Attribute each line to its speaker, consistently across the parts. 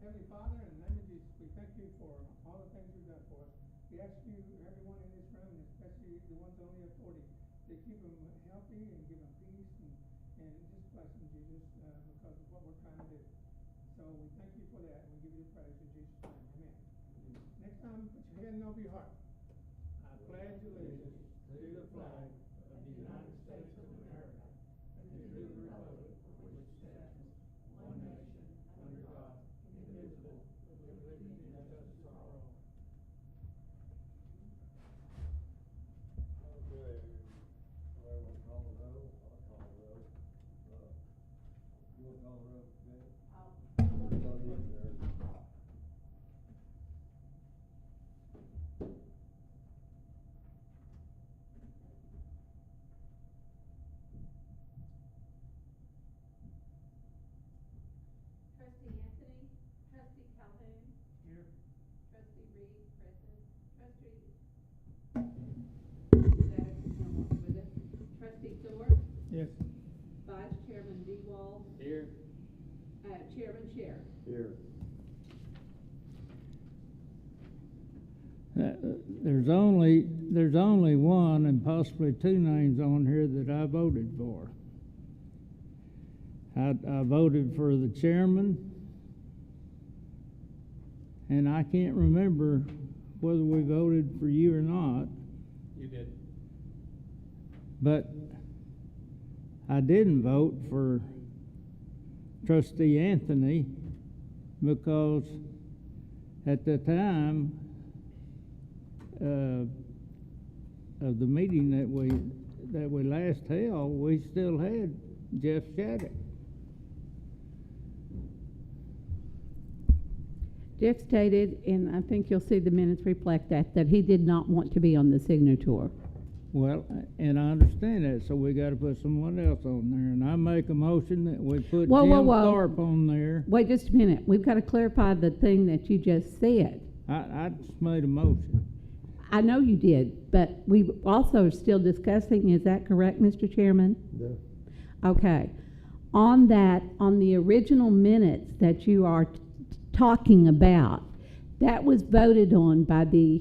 Speaker 1: Heavenly Father, in the name of Jesus, we thank you for all the things you've done for us. We ask you, everyone in this room, and especially the ones on the authority, to keep them healthy and give them peace and just bless them, Jesus, because of what we're trying to do. So we thank you for that, and we give you the praise in Jesus' name. Amen. Next time, put your hand over your heart. I pledge allegiance to the flag of the United States of America and to the republic for which it stands, one nation, under God, indivisible, with liberty and justice for all.
Speaker 2: Okay, somebody want to call the roll? I'll call the roll. You want to call the roll, Ben? I'll get there.
Speaker 3: Trustee Anthony, Trustee Calhoun,
Speaker 1: Here.
Speaker 3: Trustee Reed, present. Trustee Thorpe,
Speaker 1: Yes.
Speaker 3: Vice Chairman DeWall,
Speaker 4: Here.
Speaker 3: Chairman Scher.
Speaker 2: Here.
Speaker 5: There's only one and possibly two names on here that I voted for. I voted for the chairman, and I can't remember whether we voted for you or not.
Speaker 4: You did.
Speaker 5: But I didn't vote for Trustee Anthony because at the time of the meeting that we last held, we still had Jeff Shattuck.
Speaker 6: Jeff stated, and I think you'll see the minutes reflect that he did not want to be on the signature.
Speaker 5: Well, and I understand that, so we got to put someone else on there. And I make a motion that we put
Speaker 6: Whoa,
Speaker 5: Jim
Speaker 6: whoa, whoa.
Speaker 5: Thorpe on there.
Speaker 6: Wait just a minute. We've got to clarify the thing that you just said.
Speaker 5: I just made a motion.
Speaker 6: I know you did, but we also are still discussing, is that correct, Mr. Chairman?
Speaker 2: Yeah.
Speaker 6: Okay. On the original minutes that you are talking about, that was voted on by the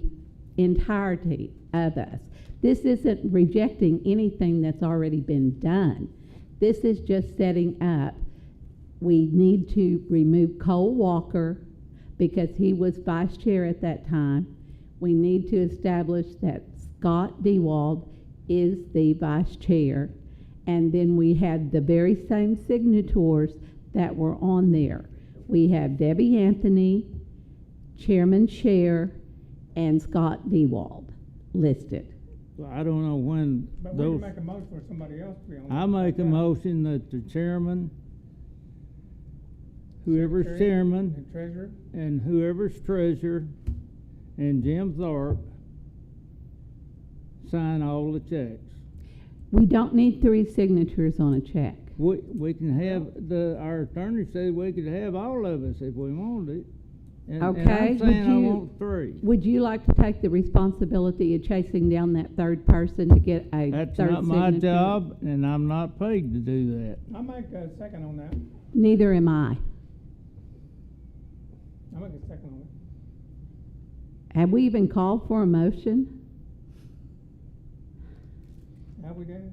Speaker 6: entirety of us. This isn't rejecting anything that's already been done. This is just setting up. We need to remove Cole Walker because he was vice chair at that time. We need to establish that Scott Dewald is the vice chair. And then we had the very same signators that were on there. We have Debbie Anthony, Chairman Scher, and Scott Dewald listed.
Speaker 5: Well, I don't know when
Speaker 1: But we
Speaker 5: those.
Speaker 1: can make a motion for somebody else to be on.
Speaker 5: I make a motion that the chairman, whoever's chairman,
Speaker 1: And treasurer.
Speaker 5: and whoever's treasurer, and Jim Thorpe sign all the checks.
Speaker 6: We don't need 3 signatures on a check.
Speaker 5: We can have, our attorney said we could have all of us if we wanted it. And
Speaker 6: Okay,
Speaker 5: I'm saying I want 3.
Speaker 6: Would you like to take the responsibility of chasing down that third person to get a
Speaker 5: That's
Speaker 6: third
Speaker 5: not my
Speaker 6: signature?
Speaker 5: job, and I'm not paid to do that.
Speaker 1: I'll make a second on that.
Speaker 6: Neither am I.
Speaker 1: I'll make a second on it.
Speaker 6: Have we even called for a motion?
Speaker 1: Have we, Danny?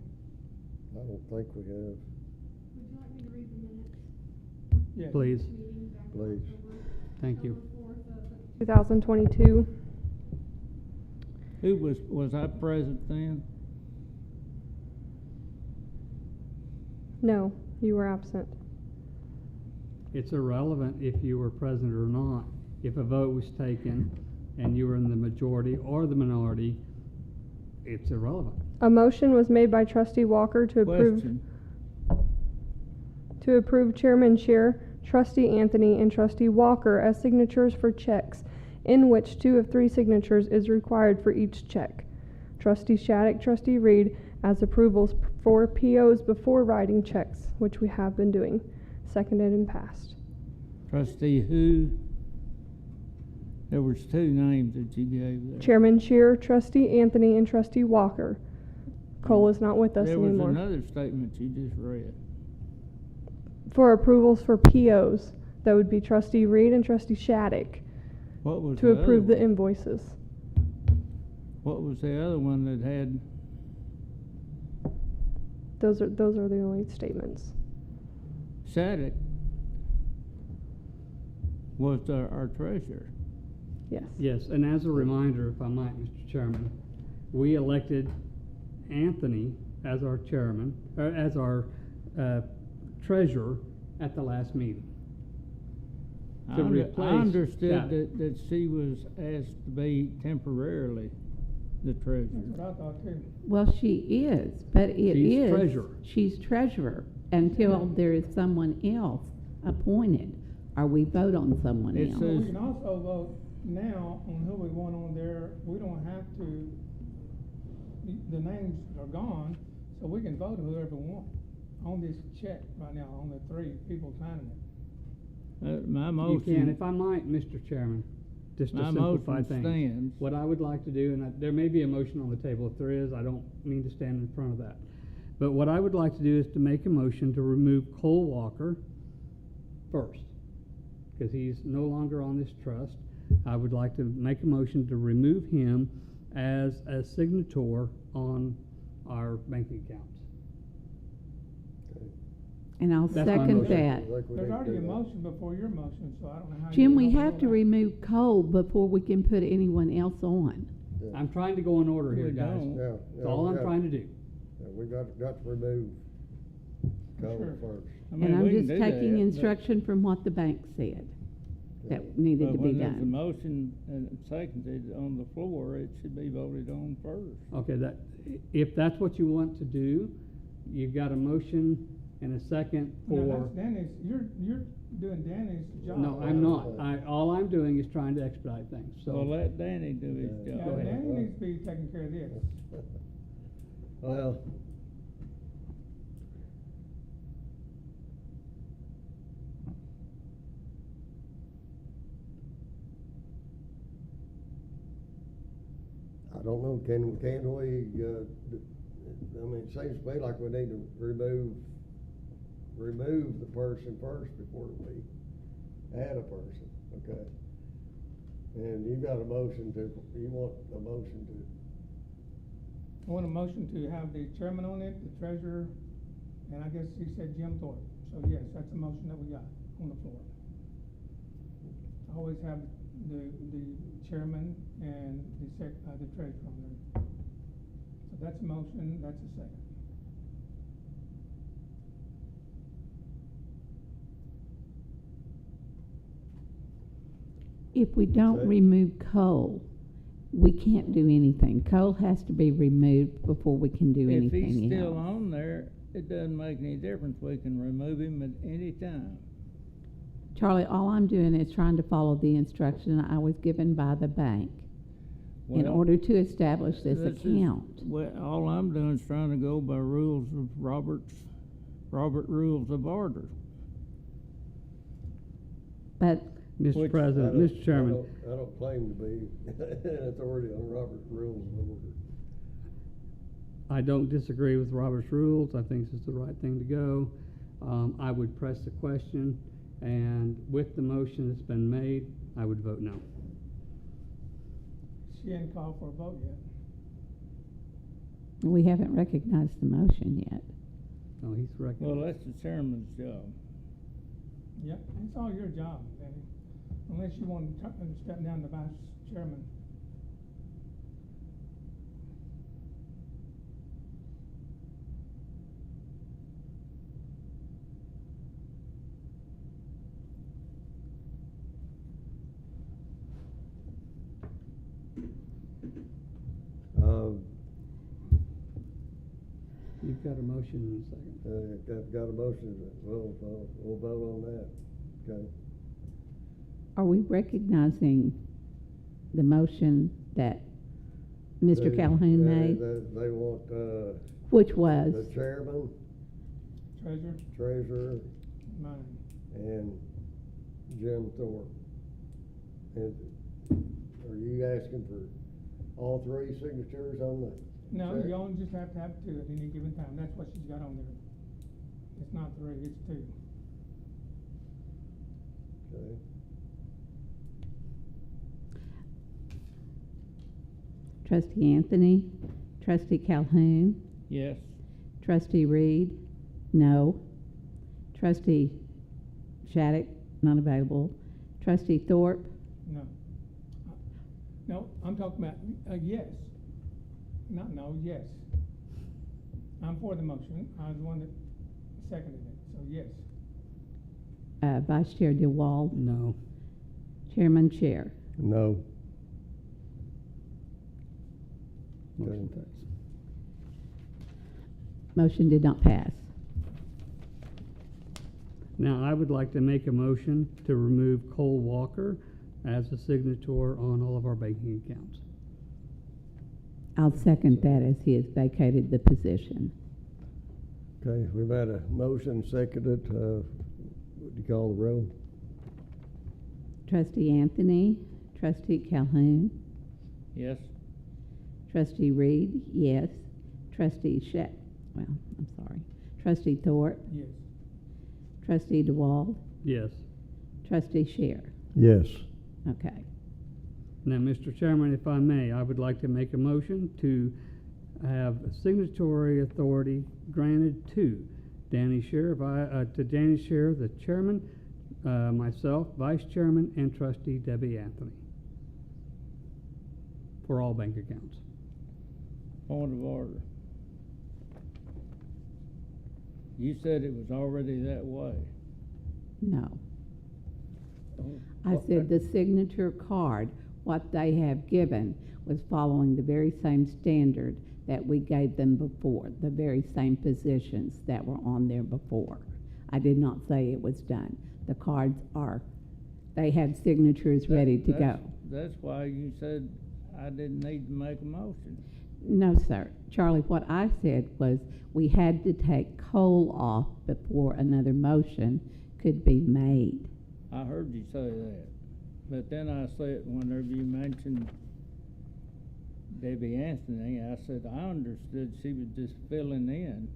Speaker 2: I don't think we have.
Speaker 3: Would you like me to read the minutes?
Speaker 1: Yes.
Speaker 4: Please.
Speaker 3: Meeting back
Speaker 2: Please.
Speaker 4: Thank you.
Speaker 3: October 4th of
Speaker 7: 2022.
Speaker 5: Who was I present then?
Speaker 7: No, you were absent.
Speaker 4: It's irrelevant if you were present or not. If a vote was taken and you were in the majority or the minority, it's irrelevant.
Speaker 7: A motion was made by Trustee Walker to
Speaker 5: Question.
Speaker 7: approve Chairman Scher, Trustee Anthony, and Trustee Walker as signatures for checks, in which 2 of 3 signatures is required for each check. Trustee Shattuck, Trustee Reed as approvals for POs before writing checks, which we have been doing. Seconded and passed.
Speaker 5: Trustee who? There was 2 names that you gave there.
Speaker 7: Chairman Scher, Trustee Anthony, and Trustee Walker. Cole is not with us
Speaker 5: There was
Speaker 7: anymore.
Speaker 5: another statement you just read.
Speaker 7: For approvals for POs That would be trustee Reed and trustee Shattuck
Speaker 5: What was
Speaker 7: to
Speaker 5: the other
Speaker 7: approve the
Speaker 5: one?
Speaker 7: invoices.
Speaker 5: What was the other one that had,
Speaker 7: Those are the only statements.
Speaker 5: Shattuck was our treasurer?
Speaker 7: Yes.
Speaker 4: Yes, and as a reminder, if I might, Mr. Chairman, we elected Anthony as our chairman, or as our treasurer at the last meeting. To
Speaker 5: I
Speaker 4: replace
Speaker 5: understood
Speaker 4: Shattuck.
Speaker 5: that she was asked to be temporarily the treasurer.
Speaker 1: That's what I thought too.
Speaker 6: Well, she is, but it
Speaker 4: She's
Speaker 6: is.
Speaker 4: treasurer.
Speaker 6: She's treasurer until there is someone else appointed, or we vote on someone
Speaker 5: It
Speaker 6: else.
Speaker 1: Well,
Speaker 5: says-
Speaker 1: we can also vote now on who we want on there. We don't have to, the names are gone, so we can vote whoever we want on this check right now, on the 3 people signing it.
Speaker 5: My
Speaker 4: You
Speaker 5: motion.
Speaker 4: can, if I might, Mr. Chairman, just to
Speaker 5: My
Speaker 4: simplify
Speaker 5: motion
Speaker 4: things.
Speaker 5: stands.
Speaker 4: What I would like to do, and there may be a motion on the table, if there is, I don't mean to stand in front of that. But what I would like to do is to make a motion to remove Cole Walker first, because he's no longer on this trust. I would like to make a motion to remove him as a signator on our banking accounts.
Speaker 6: And I'll
Speaker 4: That's my
Speaker 6: second
Speaker 4: motion.
Speaker 6: that.
Speaker 1: There's already a motion before your motion, so I don't know how.
Speaker 6: Jim,
Speaker 1: you
Speaker 6: we
Speaker 1: vote
Speaker 6: have
Speaker 1: on
Speaker 6: to
Speaker 1: that.
Speaker 6: remove Cole before we can put anyone else on.
Speaker 4: I'm trying to go in order here,
Speaker 5: We
Speaker 4: guys.
Speaker 5: don't.
Speaker 2: Yeah.
Speaker 4: That's all I'm trying to do.
Speaker 2: Yeah, we got to remove Cole
Speaker 1: Sure.
Speaker 2: first.
Speaker 5: I mean,
Speaker 6: And I'm
Speaker 5: we can
Speaker 6: just
Speaker 5: do
Speaker 6: taking
Speaker 5: that, but-
Speaker 6: instruction from what the bank said that needed
Speaker 5: But
Speaker 6: to be
Speaker 5: when there's a
Speaker 6: done.
Speaker 5: motion and seconded on the floor, it should be voted on first.
Speaker 4: Okay, if that's what you want to do, you've got a motion and a second
Speaker 1: No,
Speaker 4: for.
Speaker 1: that's Danny's, you're doing Danny's job.
Speaker 4: No, I'm not. All I'm doing is trying to expedite things,
Speaker 5: So
Speaker 4: so.
Speaker 5: let Danny do his
Speaker 2: Yeah.
Speaker 1: Yeah,
Speaker 5: job.
Speaker 4: ahead.
Speaker 1: Danny needs to be taking care of this.
Speaker 2: Well, I don't know, can we, I mean, it seems to me like we need to remove the person first before we add a person, okay? And you got a motion you want a motion to,
Speaker 1: I want a motion to have the chairman on it, the treasurer, and I guess he said Jim Thorpe. So yes, that's the motion that we got on the floor. I always have the chairman and the treasurer on there. So that's a motion, that's a second.
Speaker 6: If we don't
Speaker 2: Okay.
Speaker 6: remove Cole, we can't do anything. Cole has to be removed before we can do
Speaker 5: If
Speaker 6: anything
Speaker 5: he's still
Speaker 6: else.
Speaker 5: on there, it doesn't make any difference. We can remove him at any time.
Speaker 6: Charlie, all I'm doing is trying to follow the instruction I was given by the bank in
Speaker 5: Well,
Speaker 6: order to establish this
Speaker 5: is-
Speaker 6: account.
Speaker 5: Well, all I'm doing is trying to go by rules of Robert Rules of Order.
Speaker 6: But
Speaker 4: Mr.
Speaker 5: Which-
Speaker 4: President, Mr. Chairman,
Speaker 2: I don't claim to be an authority on Robert's Rules of Order.
Speaker 4: I don't disagree with Robert's rules. I think this is the right thing to go. I would press the question, and with the motion that's been made, I would vote no.
Speaker 1: She hadn't called for a vote yet.
Speaker 6: we haven't recognized the motion yet.
Speaker 4: No, he's recognized.
Speaker 5: Well, that's the chairman's job.
Speaker 1: Yep, it's all your job, Danny, unless you want to step down to vice chairman.
Speaker 4: You've got a motion in a second.
Speaker 2: Got a motion, we'll vote on that, okay?
Speaker 6: Are we recognizing the motion that Mr. Calhoun made,
Speaker 2: They want,
Speaker 6: which was?
Speaker 2: the chairman,
Speaker 1: Treasurer,
Speaker 2: treasurer,
Speaker 1: mine.
Speaker 2: and Jim Thorpe. And are you asking for all 3 signatures on the?
Speaker 1: No,
Speaker 2: check?
Speaker 1: you only just have to have 2 at any given time. That's what she's got on there. It's not 3, it's 2.
Speaker 2: Okay.
Speaker 6: Trustee Anthony, Trustee Calhoun,
Speaker 5: Yes.
Speaker 6: Trustee Reed, no. Trustee Shattuck, not available. Trustee Thorpe,
Speaker 1: No. No, I'm talking about, yes. Not no, yes. I'm for the motion. I was the one that seconded it, so yes.
Speaker 6: Vice Chair DeWald,
Speaker 4: No.
Speaker 6: Chairman Chair.
Speaker 2: No.
Speaker 4: Motion
Speaker 2: Okay.
Speaker 4: passed.
Speaker 6: Motion did not pass.
Speaker 4: Now, I would like to make a motion to remove Cole Walker as a signator on all of our banking accounts.
Speaker 6: I'll second that as he has vacated the position.
Speaker 2: Okay, we've had a motion seconded. Would you call the roll?
Speaker 6: Trustee Anthony, Trustee Calhoun,
Speaker 5: Yes.
Speaker 6: Trustee Reed, yes. Trustee I'm sorry. Trustee Thorpe,
Speaker 1: Yes.
Speaker 6: Trustee DeWald,
Speaker 4: Yes.
Speaker 6: Trustee Sher.
Speaker 2: Yes.
Speaker 6: Okay.
Speaker 4: Now, Mr. Chairman, if I may, I would like to make a motion to have signatory authority granted to Danny Sher, the chairman, myself, vice chairman, and trustee Debbie Anthony for all bank accounts.
Speaker 5: Point of order. You said it was already that way.
Speaker 6: No.
Speaker 5: Oh,
Speaker 6: I
Speaker 5: what-
Speaker 6: said the signature card, what they have given, was following the very same standard that we gave them before, the very same positions that were on there before. I did not say it was done. The cards they have signatures ready to go.
Speaker 5: That's why you said I didn't need to make a motion.
Speaker 6: No, sir. Charlie, what I said was we had to take Cole off before another motion could be made.
Speaker 5: I heard you say that. But then I said, whenever you mentioned Debbie Anthony, I said I understood she was just filling in.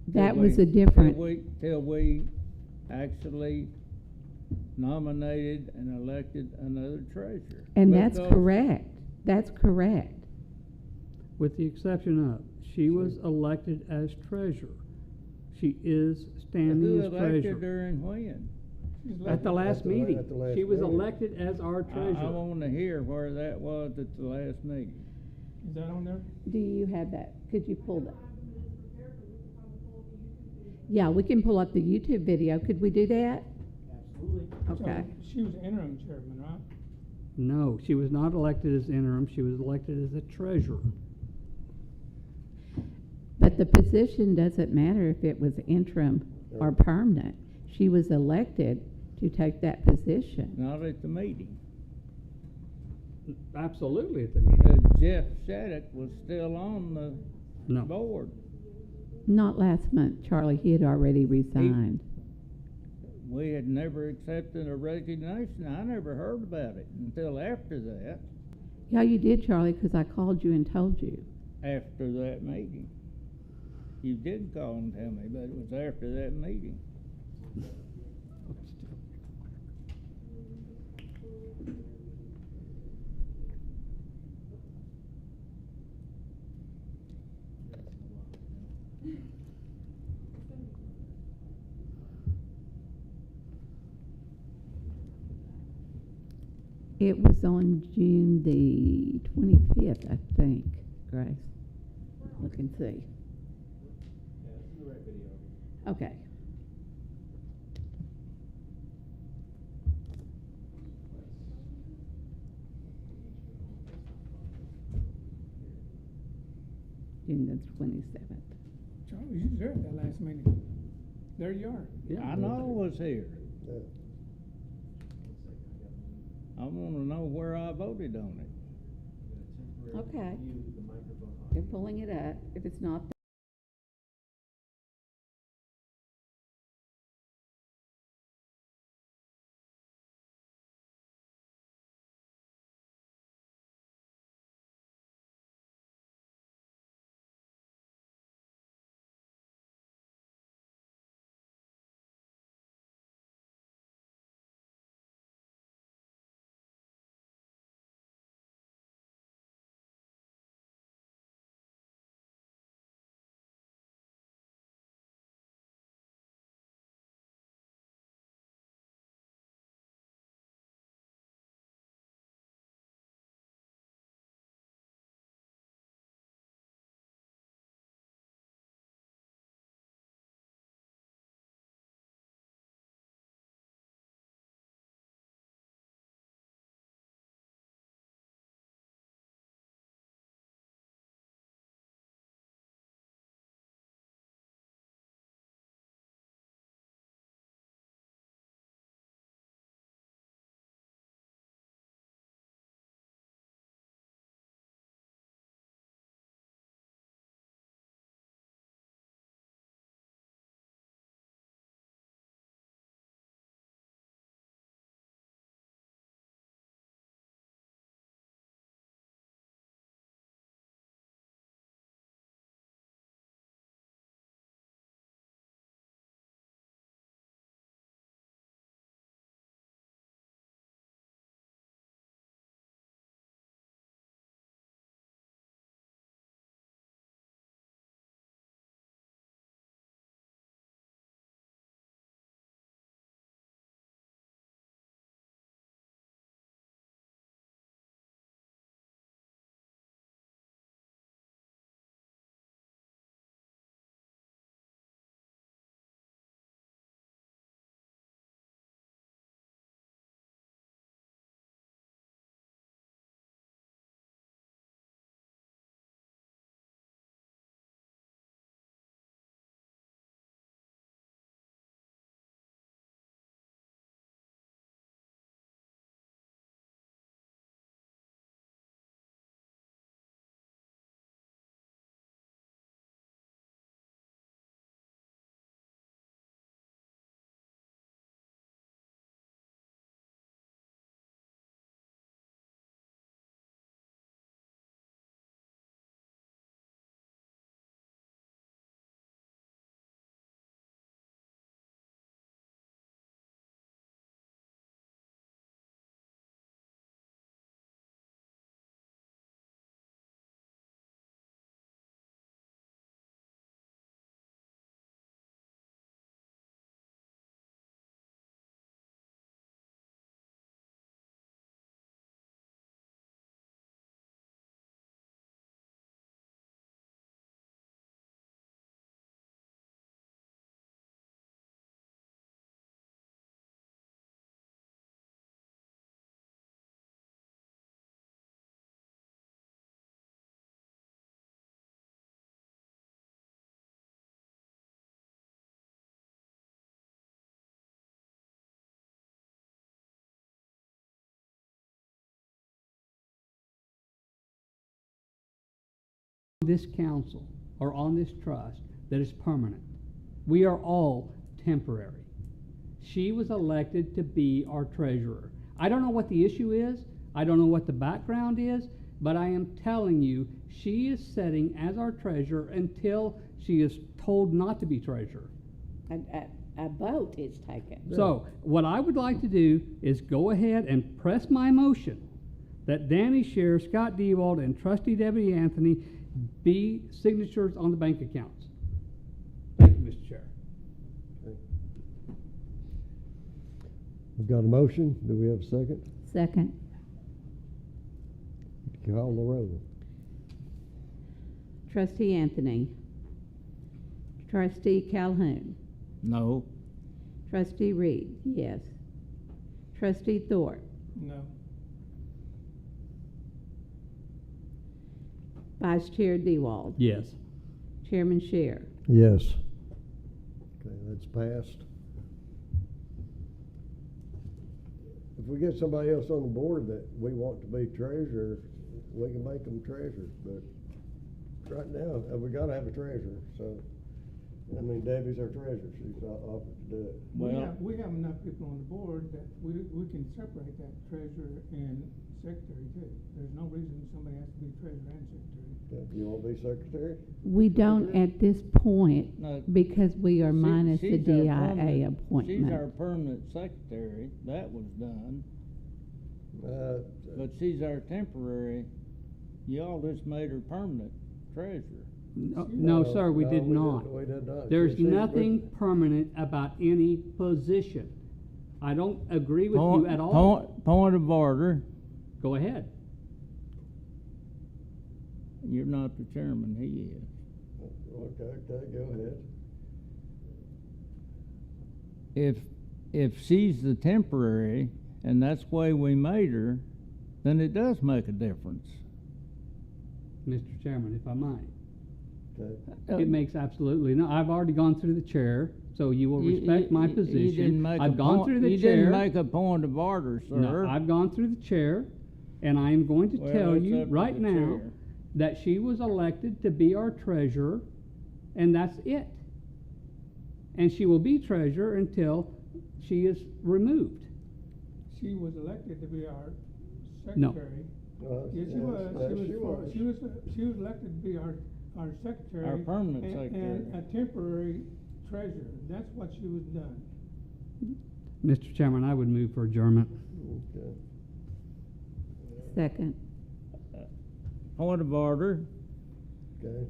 Speaker 6: That was a different.
Speaker 5: Till we actually nominated and elected another treasurer.
Speaker 6: And that's
Speaker 5: Because-
Speaker 6: correct. That's correct.
Speaker 4: With the exception of, she was elected as treasurer. She is standing
Speaker 5: Who
Speaker 4: as
Speaker 5: elected
Speaker 4: treasurer.
Speaker 5: her and when?
Speaker 4: At the last meeting.
Speaker 2: At the last
Speaker 4: She was
Speaker 2: meeting.
Speaker 4: elected as our
Speaker 5: I
Speaker 4: treasurer.
Speaker 5: want to hear where that was at the last meeting.
Speaker 1: Is that on there?
Speaker 6: Do you have that? Could you pull that? Yeah, we can pull up the YouTube video. Could we do that? Okay.
Speaker 1: So she was interim chairman, right?
Speaker 4: No, she was not elected as interim. She was elected as a treasurer.
Speaker 6: But the position doesn't matter if it was interim or permanent. She was elected to take that position.
Speaker 5: Not at the meeting.
Speaker 4: Absolutely at the meeting.
Speaker 5: Jeff Shattuck was still on the
Speaker 4: No.
Speaker 5: board.
Speaker 6: Not last month, Charlie. He had already resigned.
Speaker 5: We had never accepted a resignation. I never heard about it until after that,
Speaker 6: Yeah, you did, Charlie, because I called you and told you.
Speaker 5: after that meeting. You did call and tell me, but it was after that meeting.
Speaker 6: It was on June the 25th, I think, Grace. Look and see. Okay. June the 27th.
Speaker 1: Charlie, you was there at that last meeting. There you are.
Speaker 4: Yeah.
Speaker 5: I know I was here.
Speaker 2: Yeah.
Speaker 5: I want to know where I voted on it.
Speaker 6: Okay. They're pulling it up. If it's not
Speaker 4: this council or on this trust that is permanent. We are all temporary. She was elected to be our treasurer. I don't know what the issue is. I don't know what the background is, but I am telling you, she is sitting as our treasurer until she is told not to be treasurer.
Speaker 6: A vote is taken.
Speaker 4: So, what I would like to do is go ahead and press my motion that Danny Scher, Scott Dewald, and Trustee Debbie Anthony be signatures on the bank accounts. Thank you, Mr. Chair.
Speaker 2: We've got a motion. Do we have a second?
Speaker 6: Second.
Speaker 2: Call the roll.
Speaker 6: Trustee Anthony. Trustee Calhoun.
Speaker 5: No.
Speaker 6: Trustee Reed, yes. Trustee Thorpe.
Speaker 1: No.
Speaker 6: Vice Chair Dewald.
Speaker 4: Yes.
Speaker 6: Chairman Scher.
Speaker 2: Yes. Okay, that's passed. If we get somebody else on the board that we want to be treasurer, we can make them treasurers, but right now, we gotta have a treasurer, so, I mean, Debbie's our treasurer, she's offered to do it.
Speaker 5: Well,
Speaker 1: We have enough people on the board that we can separate that treasurer and secretary too. There's no reason somebody has to be treasurer and secretary.
Speaker 2: Okay, you wanna be secretary?
Speaker 6: We don't at this point
Speaker 5: No.
Speaker 6: because we are minus the
Speaker 5: She's our
Speaker 6: DIA
Speaker 5: permanent-
Speaker 6: appointment.
Speaker 5: She's our permanent secretary, that was done, but she's our temporary. Y'all just made her permanent treasurer.
Speaker 4: No, sir, we did not.
Speaker 2: We did not.
Speaker 4: There's
Speaker 2: She's
Speaker 4: nothing
Speaker 2: with-
Speaker 4: permanent about any position. I don't agree with you at all.
Speaker 5: Point of order,
Speaker 4: Go ahead.
Speaker 5: you're not the chairman, he is.
Speaker 2: Okay, go ahead.
Speaker 5: If she's the temporary, and that's the way we made her, then it does make a difference.
Speaker 4: Mr. Chairman, if I might.
Speaker 2: Okay.
Speaker 4: It makes absolutely no. I've already gone through the chair, so you will
Speaker 5: You-
Speaker 4: respect my
Speaker 5: you
Speaker 4: position.
Speaker 5: didn't make
Speaker 4: I've
Speaker 5: a
Speaker 4: gone
Speaker 5: point-
Speaker 4: through the
Speaker 5: you
Speaker 4: chair.
Speaker 5: didn't make a point of order, sir.
Speaker 4: No, I've gone through the chair, and I am going to
Speaker 5: Well,
Speaker 4: tell
Speaker 5: it's
Speaker 4: you
Speaker 5: up to
Speaker 4: right
Speaker 5: the
Speaker 4: now
Speaker 5: chair.
Speaker 4: that she was elected to be our treasurer, and that's it. And she will be treasurer until she is removed.
Speaker 1: She was elected to be our
Speaker 4: No.
Speaker 1: secretary.
Speaker 2: Well,
Speaker 1: Yes, she
Speaker 2: yes,
Speaker 1: was.
Speaker 2: yes,
Speaker 1: She was elected to be our secretary.
Speaker 5: Our permanent
Speaker 1: and
Speaker 5: secretary.
Speaker 1: a temporary treasurer. That's what she was done.
Speaker 4: Mr. Chairman, I would move for adjournment.
Speaker 2: Okay.
Speaker 6: Second.
Speaker 5: Point of order,
Speaker 2: Okay.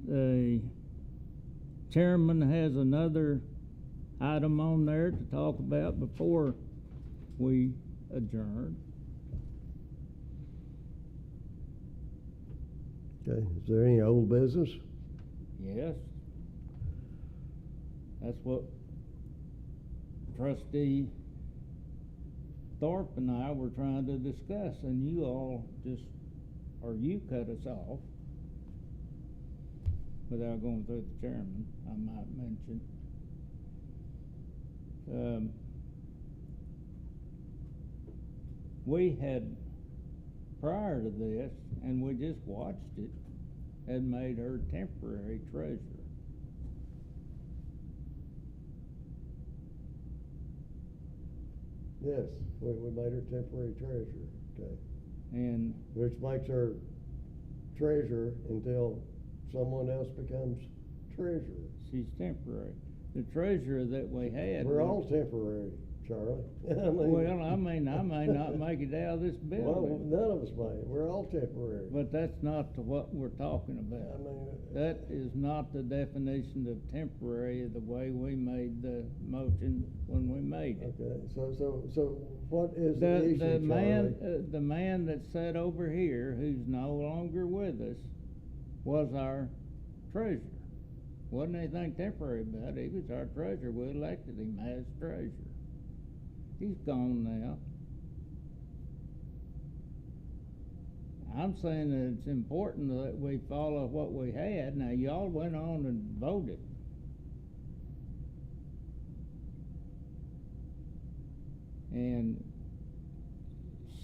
Speaker 5: the chairman has another item on there to talk about before we adjourn.
Speaker 2: Okay, is there any old business?
Speaker 5: Yes. That's what Trustee Thorpe and I were trying to discuss, and you all you cut us off without going through the chairman, I might mention. We had, prior to this, and we just watched it, had made her temporary treasurer.
Speaker 2: Yes, we made her temporary treasurer, okay,
Speaker 5: And
Speaker 2: which makes her treasurer until someone else becomes treasurer.
Speaker 5: she's temporary. The treasurer that we had.
Speaker 2: We're all temporary, Charlie. I mean,
Speaker 5: Well, I may not make it out of this
Speaker 2: well,
Speaker 5: building,
Speaker 2: none of us may, we're all temporary.
Speaker 5: but that's not what we're talking
Speaker 2: I
Speaker 5: about.
Speaker 2: mean,
Speaker 5: That is not the definition of temporary, the way we made the motion when we made it.
Speaker 2: okay, so what is the issue, Charlie?
Speaker 5: The man that sat over here, who's no longer with us, was our treasurer. Wasn't anything temporary about it, he was our treasurer, we elected him as treasurer. He's gone now. I'm saying that it's important that we follow what we had. Now, y'all went on and voted. And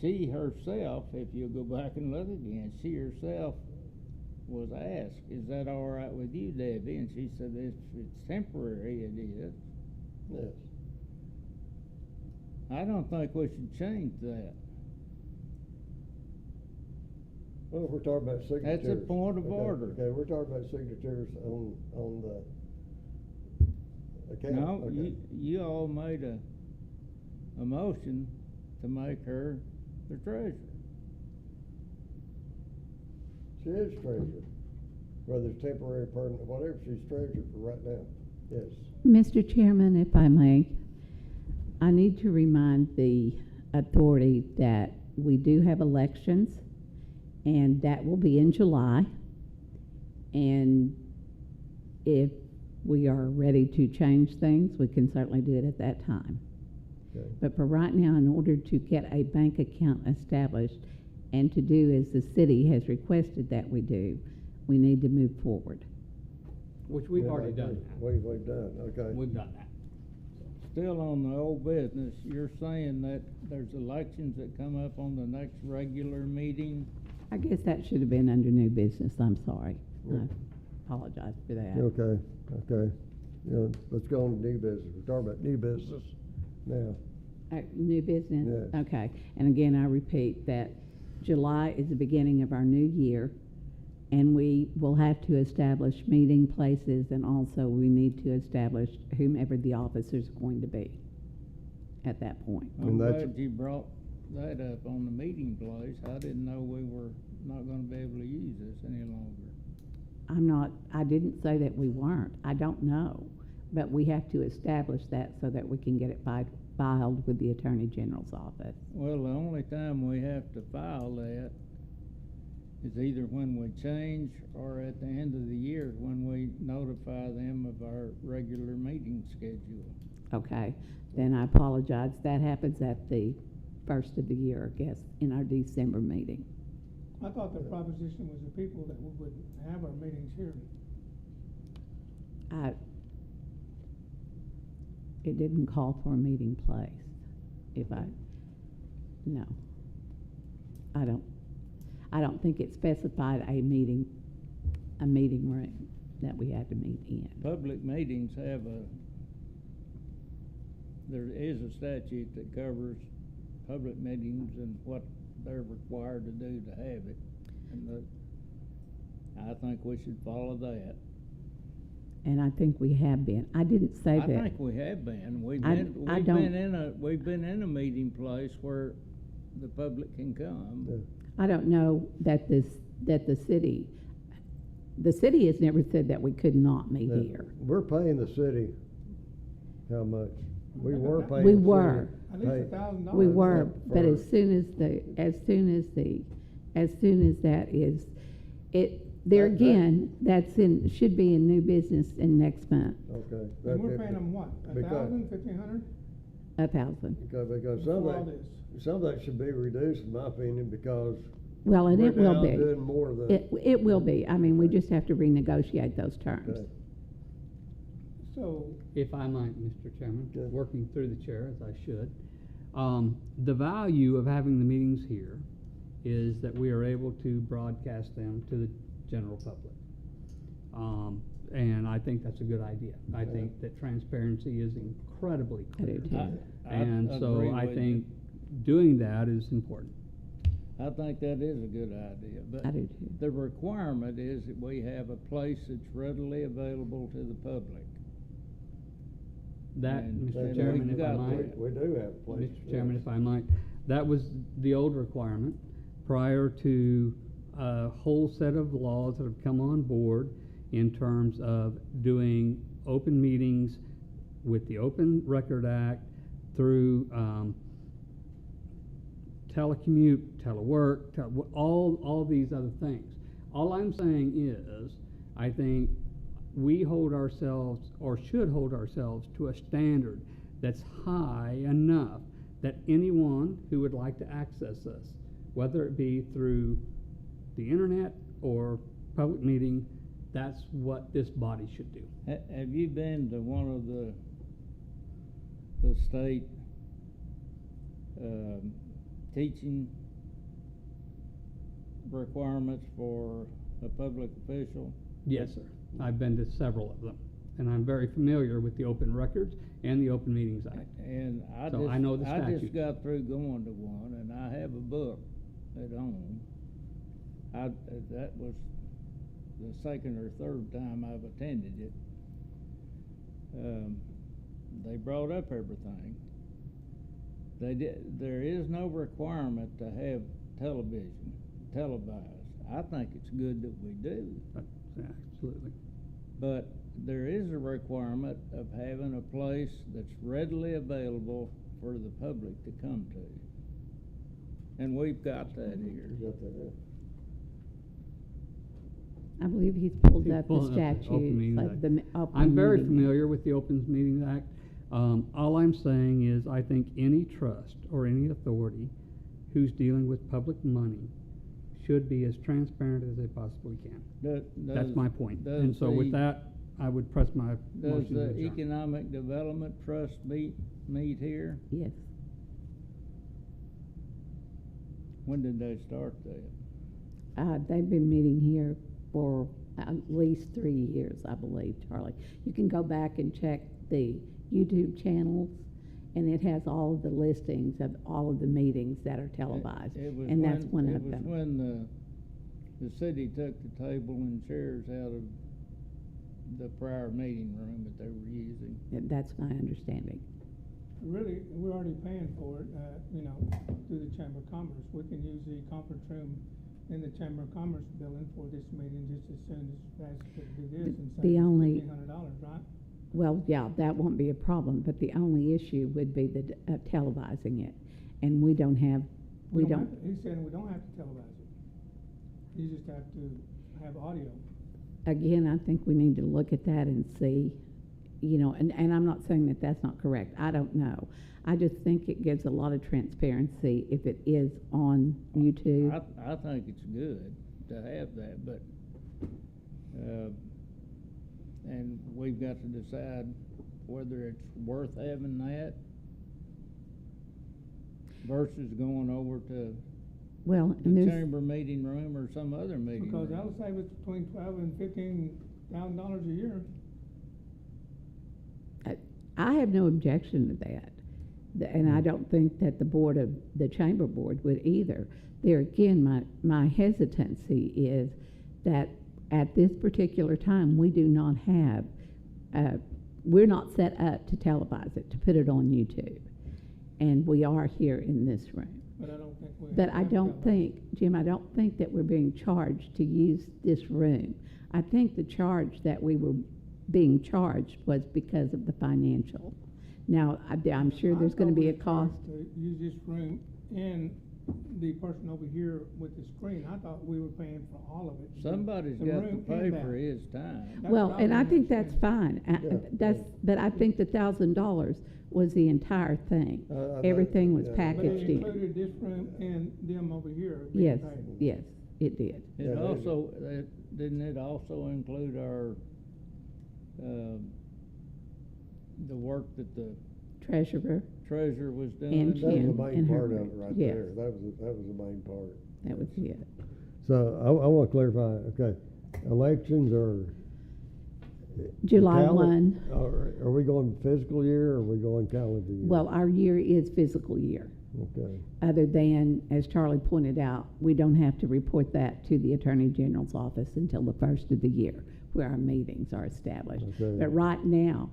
Speaker 5: she herself, if you'll go back and look again, she herself was asked, is that all right with you, Debbie? And she said, if it's temporary, it is.
Speaker 2: Yes.
Speaker 5: I don't think we should change that.
Speaker 2: Well, if we're talking about signatures.
Speaker 5: That's a point of
Speaker 2: okay,
Speaker 5: order.
Speaker 2: Okay, we're talking about signatures on the account.
Speaker 5: No,
Speaker 2: Okay.
Speaker 5: you all made a motion to make her the treasurer.
Speaker 2: She is treasurer, whether it's temporary, permanent, whatever, she's treasurer for right now, yes.
Speaker 6: Mr. Chairman, if I may, I need to remind the authority that we do have elections, and that will be in July. And if we are ready to change things, we can certainly do it at that time.
Speaker 2: Okay.
Speaker 6: But for right now, in order to get a bank account established and to do as the city has requested that we do, we need to move forward.
Speaker 4: Which we've
Speaker 2: Yeah,
Speaker 4: already
Speaker 2: okay.
Speaker 4: done that.
Speaker 2: We've done, okay.
Speaker 4: We've done that.
Speaker 5: Still on the old business, you're saying that there's elections that come up on the next regular meeting?
Speaker 6: I guess that should have been under new business, I'm sorry.
Speaker 2: Yeah.
Speaker 6: I apologize for that.
Speaker 2: Okay. Yeah, let's go on to new business. We're talking about new business now.
Speaker 6: New business?
Speaker 2: Yes.
Speaker 6: Okay. And again, I repeat that July is the beginning of our new year, and we will have to establish meeting places, and also we need to establish whomever the officer is going to be at that point.
Speaker 5: I'm
Speaker 2: And that's-
Speaker 5: glad you brought that up on the meeting place. I didn't know we were not gonna be able to use this any longer.
Speaker 6: I didn't say that we weren't. I don't know. But we have to establish that so that we can get it filed with the Attorney General's office.
Speaker 5: Well, the only time we have to file that is either when we change or at the end of the year when we notify them of our regular meeting schedule.
Speaker 6: Okay, then I apologize. That happens at the first of the year, I guess, in our December meeting.
Speaker 1: I thought the proposition was the people that would have our meetings here.
Speaker 6: It didn't call for a meeting place. No. I don't think it specified a meeting room that we had to meet in.
Speaker 5: Public meetings there is a statute that covers public meetings and what they're required to do to have it. And I think we should follow that.
Speaker 6: And I think we have been. I didn't say that.
Speaker 5: I think we have been. We've
Speaker 6: I
Speaker 5: been in a meeting place where the public can come.
Speaker 2: Yeah.
Speaker 6: I don't know that the city has never said that we could not meet
Speaker 2: Now,
Speaker 6: here.
Speaker 2: we're paying the city how much? We were paying.
Speaker 6: We
Speaker 2: the city-
Speaker 6: were.
Speaker 1: At least
Speaker 2: Hey,
Speaker 1: $1,000.
Speaker 6: We were, but
Speaker 2: for-
Speaker 6: as soon as that is, there
Speaker 2: That-
Speaker 6: again, should be in new business in next month,
Speaker 2: Okay.
Speaker 1: And we're paying them what,
Speaker 2: Because-
Speaker 1: 1,000, 1,500?
Speaker 6: 1,000.
Speaker 2: Because
Speaker 1: For all this.
Speaker 2: some of that should be reduced, in my opinion, because
Speaker 6: Well, and
Speaker 2: we're
Speaker 6: it will
Speaker 2: now
Speaker 6: be.
Speaker 2: doing more of the.
Speaker 6: It will be. I mean, we just have to renegotiate those terms.
Speaker 2: Okay.
Speaker 1: So,
Speaker 4: If I might, Mr. Chairman,
Speaker 2: Good.
Speaker 4: working through the chair as I should, the value of having the meetings here is that we are able to broadcast them to the general public. And I think that's a good idea. I think that transparency is incredibly
Speaker 6: I do
Speaker 4: clear.
Speaker 6: too.
Speaker 4: And so
Speaker 5: agree
Speaker 4: I
Speaker 5: with
Speaker 4: think doing that is important.
Speaker 5: I think that is a good idea, but
Speaker 6: I do too.
Speaker 5: the requirement is that we have a place that's readily available to the public.
Speaker 4: That,
Speaker 5: And
Speaker 4: Mr.
Speaker 5: we've
Speaker 4: Chairman, if I
Speaker 5: got
Speaker 4: might.
Speaker 2: We do have a place.
Speaker 4: Mr. Chairman, if I might, that was the old requirement prior to a whole set of laws that have come on board in terms of doing open meetings with the Open Record Act through telecommute, telework, all these other things. All I'm saying is, I think we hold ourselves, or should hold ourselves, to a standard that's high enough that anyone who would like to access us, whether it be through the internet or public meeting, that's what this body should do.
Speaker 5: Have you been to one of the state teaching requirements for a public official?
Speaker 4: Yes, sir. I've been to several of them, and I'm very familiar with the Open Records and the Open Meetings Act.
Speaker 5: And
Speaker 4: So I know the
Speaker 5: I just
Speaker 4: statutes.
Speaker 5: got through going to one, and I have a book at home. That was the second or third time I've attended it. They brought up everything. There is no requirement to have television televised. I think it's good that we do.
Speaker 4: Yeah, absolutely.
Speaker 5: But there is a requirement of having a place that's readily available for the public to come to. And we've got that here.
Speaker 2: You got that, yeah.
Speaker 6: I believe he's pulled
Speaker 4: He's
Speaker 6: up the
Speaker 4: pulling up the Open
Speaker 6: statutes
Speaker 4: Meetings
Speaker 6: of
Speaker 4: Act.
Speaker 6: the Open
Speaker 4: I'm very
Speaker 6: Meeting.
Speaker 4: familiar with the Open Meetings Act. All I'm saying is I think any trust or any authority who's dealing with public money should be as transparent as they possibly can. That's my point. And so with that, I would press my
Speaker 5: Does
Speaker 4: motion to
Speaker 5: the
Speaker 4: adjourn.
Speaker 5: Economic Development Trust meet here?
Speaker 6: Yes.
Speaker 5: When did they start that?
Speaker 6: They've been meeting here for at least 3 years, I believe, Charlie. You can go back and check the YouTube channels, and it has all of the listings of all of the meetings that are televised,
Speaker 5: It was
Speaker 6: and that's one
Speaker 5: it
Speaker 6: of
Speaker 5: was
Speaker 6: them.
Speaker 5: when the city took the table and chairs out of the prior meeting room that they were using.
Speaker 6: That's my understanding.
Speaker 1: Really, we're already paying for it, through the Chamber of Commerce. We can use the conference room in the Chamber of Commerce building for this meeting just as soon as to do this and
Speaker 6: The
Speaker 1: save
Speaker 6: only-
Speaker 1: $1,500, right?
Speaker 6: Well, yeah, that won't be a problem, but the only issue would be the televising it, and we don't have, we don't.
Speaker 1: He's saying we don't have to televise it. You just have to have audio.
Speaker 6: Again, I think we need to look at that and see, and I'm not saying that that's not correct. I don't know. I just think it gives a lot of transparency if it is on YouTube.
Speaker 5: I think it's good to have that, but, and we've got to decide whether it's worth having that versus going over to
Speaker 6: Well,
Speaker 5: the
Speaker 6: and there's,
Speaker 5: chamber meeting room or some other meeting
Speaker 1: Because
Speaker 5: room.
Speaker 1: that'll save us between $12,000 and $15,000 a year.
Speaker 6: I have no objection to that. And I don't think that the chamber board would either. There again, my hesitancy is that at this particular time, we do not have, we're not set up to televise it, to put it on YouTube. And we are here in this room.
Speaker 1: But I don't think we.
Speaker 6: But I
Speaker 1: have to
Speaker 6: don't
Speaker 1: televise
Speaker 6: think, Jim, I don't think that we're being charged to use this room. I think the charge that we were being charged was because of the financial. Now, I'm sure there's gonna be a cost.
Speaker 1: To use this room and the person over here with the screen, I thought we were paying for all of it.
Speaker 5: Somebody's
Speaker 1: The
Speaker 5: got to
Speaker 1: room
Speaker 5: pay
Speaker 1: and
Speaker 5: for
Speaker 1: that.
Speaker 5: his time.
Speaker 1: That's
Speaker 6: Well,
Speaker 1: what
Speaker 6: and I
Speaker 1: was
Speaker 6: think that's
Speaker 1: understanding.
Speaker 6: fine.
Speaker 2: Yeah.
Speaker 6: But I think the $1,000 was the entire thing.
Speaker 2: I think-
Speaker 6: Everything was
Speaker 2: yeah.
Speaker 1: But
Speaker 6: packaged
Speaker 1: it
Speaker 6: in.
Speaker 1: included this room and them over here being
Speaker 6: Yes,
Speaker 1: paid.
Speaker 6: yes, it did.
Speaker 2: Yeah,
Speaker 5: It
Speaker 2: they-
Speaker 5: also, didn't it also include our, the work that the
Speaker 6: Treasurer,
Speaker 5: treasurer was doing?
Speaker 6: And
Speaker 2: That was
Speaker 6: Jim
Speaker 2: the main
Speaker 6: and
Speaker 2: part of
Speaker 6: Herbert,
Speaker 2: it right
Speaker 6: yes.
Speaker 2: there. That was the main part.
Speaker 6: that was it.
Speaker 2: So I want to clarify, okay, elections are.
Speaker 6: July
Speaker 2: Cal-
Speaker 6: 1.
Speaker 2: Are we going fiscal year or are we going calendar year?
Speaker 6: Well, our year is fiscal year.
Speaker 2: Okay,
Speaker 6: Other than, as Charlie pointed out, we don't have to report that to the Attorney General's office until the first of the year, where our meetings are established.
Speaker 2: Okay.
Speaker 6: But right now,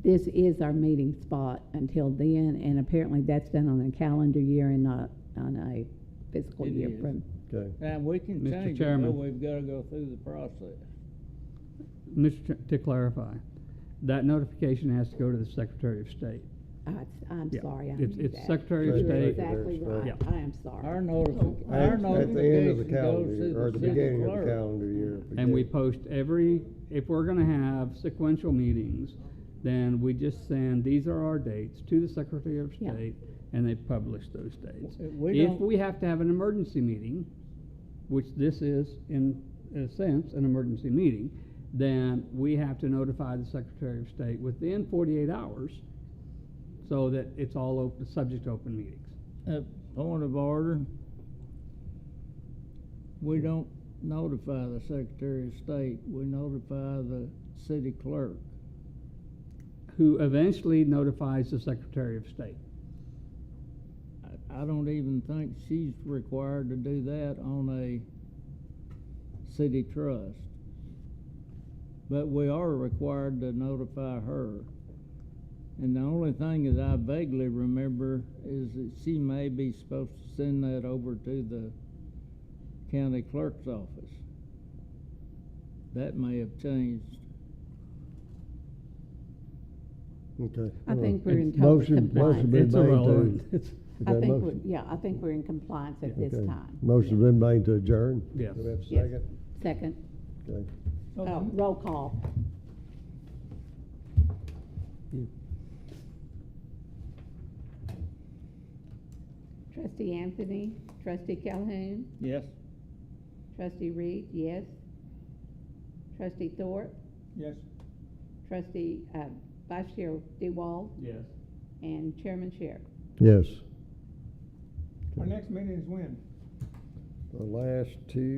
Speaker 6: this is our meeting spot until then, and apparently that's done on a calendar year and not on a fiscal
Speaker 5: It
Speaker 6: year
Speaker 5: is.
Speaker 6: from.
Speaker 2: okay.
Speaker 5: And we can
Speaker 4: Mr.
Speaker 5: change it, but
Speaker 4: Chairman.
Speaker 5: we've got to go through the process.
Speaker 4: To clarify, that notification has to go to the Secretary of State.
Speaker 6: I'm
Speaker 4: Yeah.
Speaker 6: sorry, I
Speaker 4: It's-
Speaker 6: knew
Speaker 4: it's
Speaker 6: that.
Speaker 4: Secretary
Speaker 2: of
Speaker 6: You're
Speaker 2: State.
Speaker 6: exactly
Speaker 2: Secretary of
Speaker 6: right.
Speaker 4: State.
Speaker 6: I am sorry.
Speaker 5: Our
Speaker 2: At the end of the
Speaker 5: notification
Speaker 2: calendar
Speaker 5: goes
Speaker 2: year, or
Speaker 5: to
Speaker 2: the
Speaker 5: the city
Speaker 2: beginning of the
Speaker 5: clerk.
Speaker 2: calendar year.
Speaker 4: And we post if we're gonna have sequential meetings, then we just send, these are our dates, to the Secretary of
Speaker 6: Yeah.
Speaker 4: State, and they publish those dates.
Speaker 5: We
Speaker 4: If
Speaker 5: don't-
Speaker 4: we have to have an emergency meeting, which this is in a sense an emergency meeting, then we have to notify the Secretary of State within 48 hours so that it's all subject to open meetings.
Speaker 5: Point of order. We don't notify the Secretary of State, we notify the city clerk.
Speaker 4: Who eventually notifies the Secretary of State.
Speaker 5: I don't even think she's required to do that on a city trust. But we are required to notify her. And the only thing that I vaguely remember is that she may be supposed to send that over to the county clerk's office. That may have changed.
Speaker 2: Okay.
Speaker 6: I think we're in
Speaker 2: It's
Speaker 6: total
Speaker 2: motion
Speaker 6: compliance.
Speaker 2: been
Speaker 4: It's
Speaker 2: made to-
Speaker 4: irrelevant. It's,
Speaker 6: I
Speaker 2: Okay,
Speaker 6: think,
Speaker 2: motion.
Speaker 6: I think we're in compliance at this
Speaker 2: Okay.
Speaker 6: time.
Speaker 2: Motion's been made to adjourn.
Speaker 4: Yes.
Speaker 2: Do we have a
Speaker 6: Yes.
Speaker 2: second?
Speaker 6: Second,
Speaker 2: Okay.
Speaker 6: roll call. Trustee Anthony, Trustee Calhoun,
Speaker 5: Yes?
Speaker 6: Trustee Reed, yes. Trustee Thorpe,
Speaker 1: Yes.
Speaker 6: Trustee, Vice Chair DeWall,
Speaker 4: yes.
Speaker 6: and Chairman Scher.
Speaker 2: Yes.
Speaker 1: Our next meeting is when?
Speaker 2: The last two.